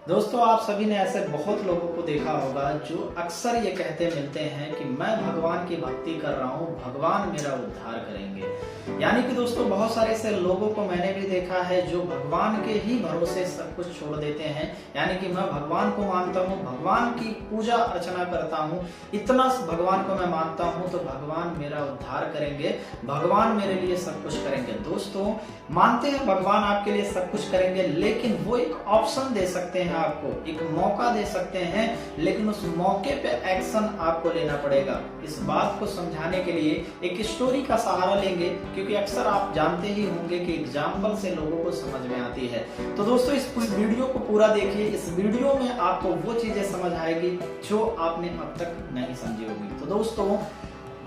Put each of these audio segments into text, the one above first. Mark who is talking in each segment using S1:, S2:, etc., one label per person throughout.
S1: दोस्तों, आप सभी ने ऐसे बहुत लोगों को देखा होगा जो अक्सर ये कहते मिलते हैं कि मैं भगवान की भक्ति कर रहा हूँ, भगवान मेरा उद्धार करेंगे। यानी कि दोस्तों, बहुत सारे ऐसे लोगों को मैंने भी देखा है जो भगवान के ही भरोसे सब कुछ छोड़ देते हैं। यानी कि मैं भगवान को मानता हूँ, भगवान की पूजा अर्चना करता हूँ, इतना भगवान को मैं मानता हूँ तो भगवान मेरा उद्धार करेंगे, भगवान मेरे लिए सब कुछ करेंगे। दोस्तों, मानते हैं भगवान आपके लिए सब कुछ करेंगे, लेकिन वो एक ऑप्शन दे सकते हैं, आपको एक मौका दे सकते हैं, लेकिन उस मौके पे एक्शन आपको लेना पड़ेगा। इस बात को समझाने के लिए एक स्टोरी का सहारा लेंगे, क्योंकि अक्सर आप जानते ही होंगे कि एग्जाम्पल से लोगों को समझ में आती है। तो दोस्तों, इस वीडियो को पूरा देखिए। इस वीडियो में आपको वो चीजें समझ आएगी जो आपने अब तक नहीं समझी होगी। तो दोस्तों,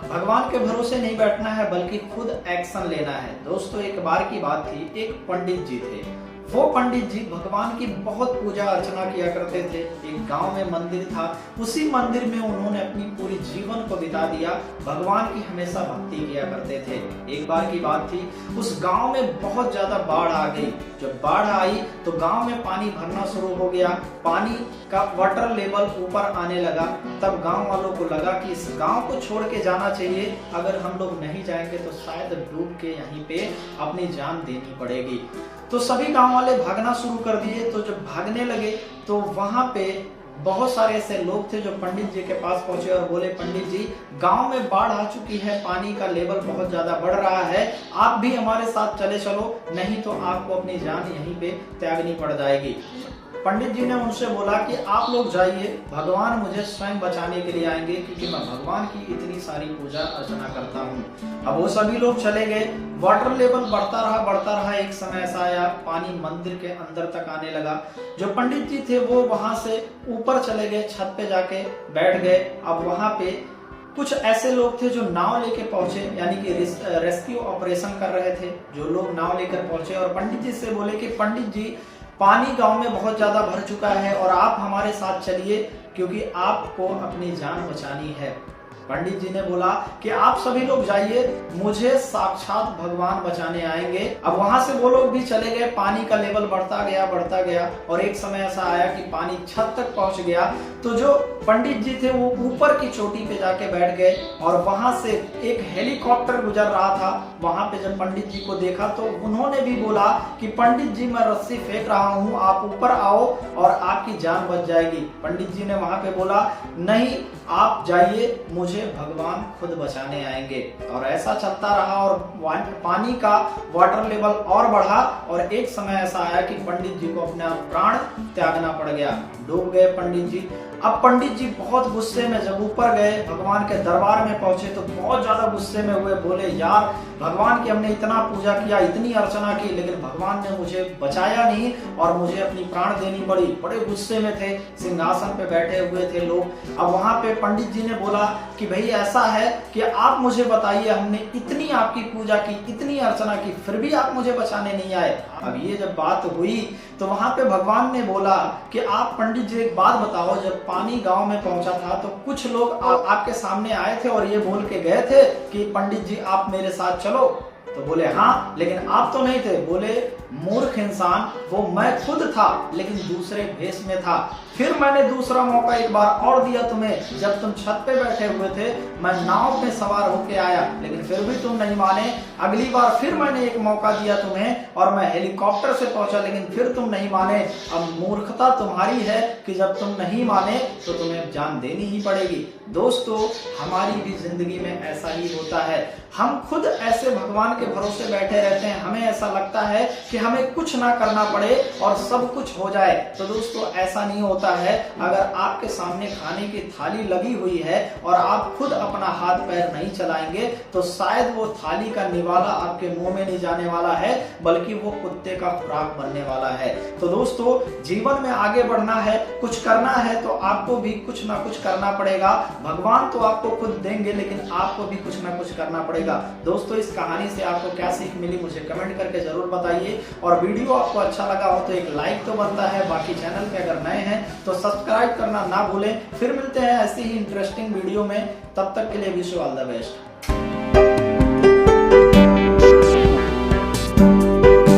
S1: भगवान के भरोसे नहीं बैठना है, बल्कि खुद एक्शन लेना है। दोस्तों, एक बार की बात थी, एक पंडित जी थे। वो पंडित जी भगवान की बहुत पूजा अर्चना किया करते थे। एक गांव में मंदिर था, उसी मंदिर में उन्होंने अपनी पूरी जीवन को बिता दिया, भगवान की हमेशा भक्ति किया करते थे। एक बार की बात थी, उस गांव में बहुत ज्यादा बाढ़ आ गई। जब बाढ़ आई तो गांव में पानी भरना शुरू हो गया, पानी का वाटर लेवल ऊपर आने लगा। तब गांव वालों को लगा कि इस गांव को छोड़ के जाना चाहिए, अगर हम लोग नहीं जाएंगे तो शायद डूब के यहीं पे अपनी जान देनी पड़ेगी। तो सभी गांव वाले भागना शुरू कर दिए। तो जब भागने लगे तो वहां पे बहुत सारे ऐसे लोग थे जो पंडित जी के पास पहुंचे और बोले, पंडित जी, गांव में बाढ़ आ चुकी है, पानी का लेवल बहुत ज्यादा बढ़ रहा है, आप भी हमारे साथ चले चलो, नहीं तो आपको अपनी जान यहीं पे त्यागनी पड़ जाएगी। पंडित जी ने उनसे बोला कि आप लोग जाइए, भगवान मुझे स्वयं बचाने के लिए आएंगे, क्योंकि मैं भगवान की इतनी सारी पूजा अर्चना करता हूँ। अब वो सभी लोग चले गए। वाटर लेवल बढ़ता रहा। एक समय ऐसा आया, पानी मंदिर के अंदर तक आने लगा। जो पंडित जी थे वो वहां से ऊपर चले गए, छत पे जाके बैठ गए। अब वहां पे कुछ ऐसे लोग थे जो नाव लेके पहुंचे, यानी कि रेस्क्यू ऑपरेशन कर रहे थे। जो लोग नाव लेकर पहुंचे और पंडित जी से बोले कि पंडित जी, पानी गांव में बहुत ज्यादा भर चुका है और आप हमारे साथ चलिए, क्योंकि आपको अपनी जान बचानी है। पंडित जी ने बोला कि आप सभी लोग जाइए, मुझे साक्षात भगवान बचाने आएंगे। अब वहां से वो लोग भी चले गए। पानी का लेवल बढ़ता गया और एक समय ऐसा आया कि पानी छत तक पहुंच गया। तो जो पंडित जी थे वो ऊपर की चोटी पे जाके बैठ गए और वहां से एक हेलीकॉप्टर गुजर रहा था। वहां पे जब पंडित जी को देखा तो उन्होंने भी बोला कि पंडित जी, मैं रस्सी फेंक रहा हूँ, आप ऊपर आओ और आपकी जान बच जाएगी। पंडित जी ने वहां पे बोला, नहीं, आप जाइए, मुझे भगवान खुद बचाने आएंगे। और ऐसा चलता रहा और पानी का वाटर लेवल और बढ़ा और एक समय ऐसा आया कि पंडित जी को अपना प्राण त्यागना पड़ गया, डूब गए पंडित जी। अब पंडित जी बहुत गुस्से में जब ऊपर गए, भगवान के दरबार में पहुंचे तो बहुत ज्यादा गुस्से में हुए। बोले, यार, भगवान की हमने इतना पूजा किया, इतनी अर्चना की, लेकिन भगवान ने मुझे बचाया नहीं और मुझे अपनी प्राण देनी पड़ी। बड़े गुस्से में थे, सिंहासन पे बैठे हुए थे लोग। अब वहां पे पंडित जी ने बोला कि भाई, ऐसा है कि आप मुझे बताइए, हमने इतनी आपकी पूजा की, इतनी अर्चना की, फिर भी आप मुझे बचाने नहीं आए। अब ये जब बात हुई तो वहां पे भगवान ने बोला कि आप पंडित जी एक बात बताओ, जब पानी गांव में पहुंचा था तो कुछ लोग आपके सामने आए थे और ये बोल के गए थे कि पंडित जी, आप मेरे साथ चलो। तो बोले, हाँ, लेकिन आप तो नहीं थे। बोले, मूर्ख इंसान, वो मैं खुद था, लेकिन दूसरे भेष में था। फिर मैंने दूसरा मौका एक बार और दिया तुम्हें, जब तुम छत पे बैठे हुए थे, मैं नाव पे सवार होके आया, लेकिन फिर भी तुम नहीं माने। अगली बार फिर मैंने एक मौका दिया तुम्हें और मैं हेलीकॉप्टर से पहुंचा, लेकिन फिर तुम नहीं माने। अब मूर्खता तुम्हारी है कि जब तुम नहीं माने तो तुम्हें जान देनी ही पड़ेगी। दोस्तों, हमारी भी जिंदगी में ऐसा ही होता है। हम खुद ऐसे भगवान के भरोसे बैठे रहते हैं, हमें ऐसा लगता है कि हमें कुछ ना करना पड़े और सब कुछ हो जाए। तो दोस्तों, ऐसा नहीं होता है। अगर आपके सामने खाने की थाली लगी हुई है और आप खुद अपना हाथ पैर नहीं चलाएंगे तो शायद वो थाली का निवाला आपके मुंह में नहीं जाने वाला है, बल्कि वो कुत्ते का खुराक बनने वाला है। तो दोस्तों, जीवन में आगे बढ़ना है, कुछ करना है तो आपको भी कुछ ना कुछ करना पड़ेगा। भगवान तो आपको खुद देंगे, लेकिन आपको भी कुछ ना कुछ करना पड़ेगा। दोस्तों, इस कहानी से आपको क्या सीख मिली मुझे कमेंट करके जरूर बताइए। और वीडियो आपको अच्छा लगा हो तो एक लाइक तो बनता है, बाकी चैनल पे अगर नए हैं तो सब्सक्राइब करना ना भूलें। फिर मिलते हैं ऐसी ही इंटरेस्टिंग वीडियो में, तब तक के लिए wish you all the best.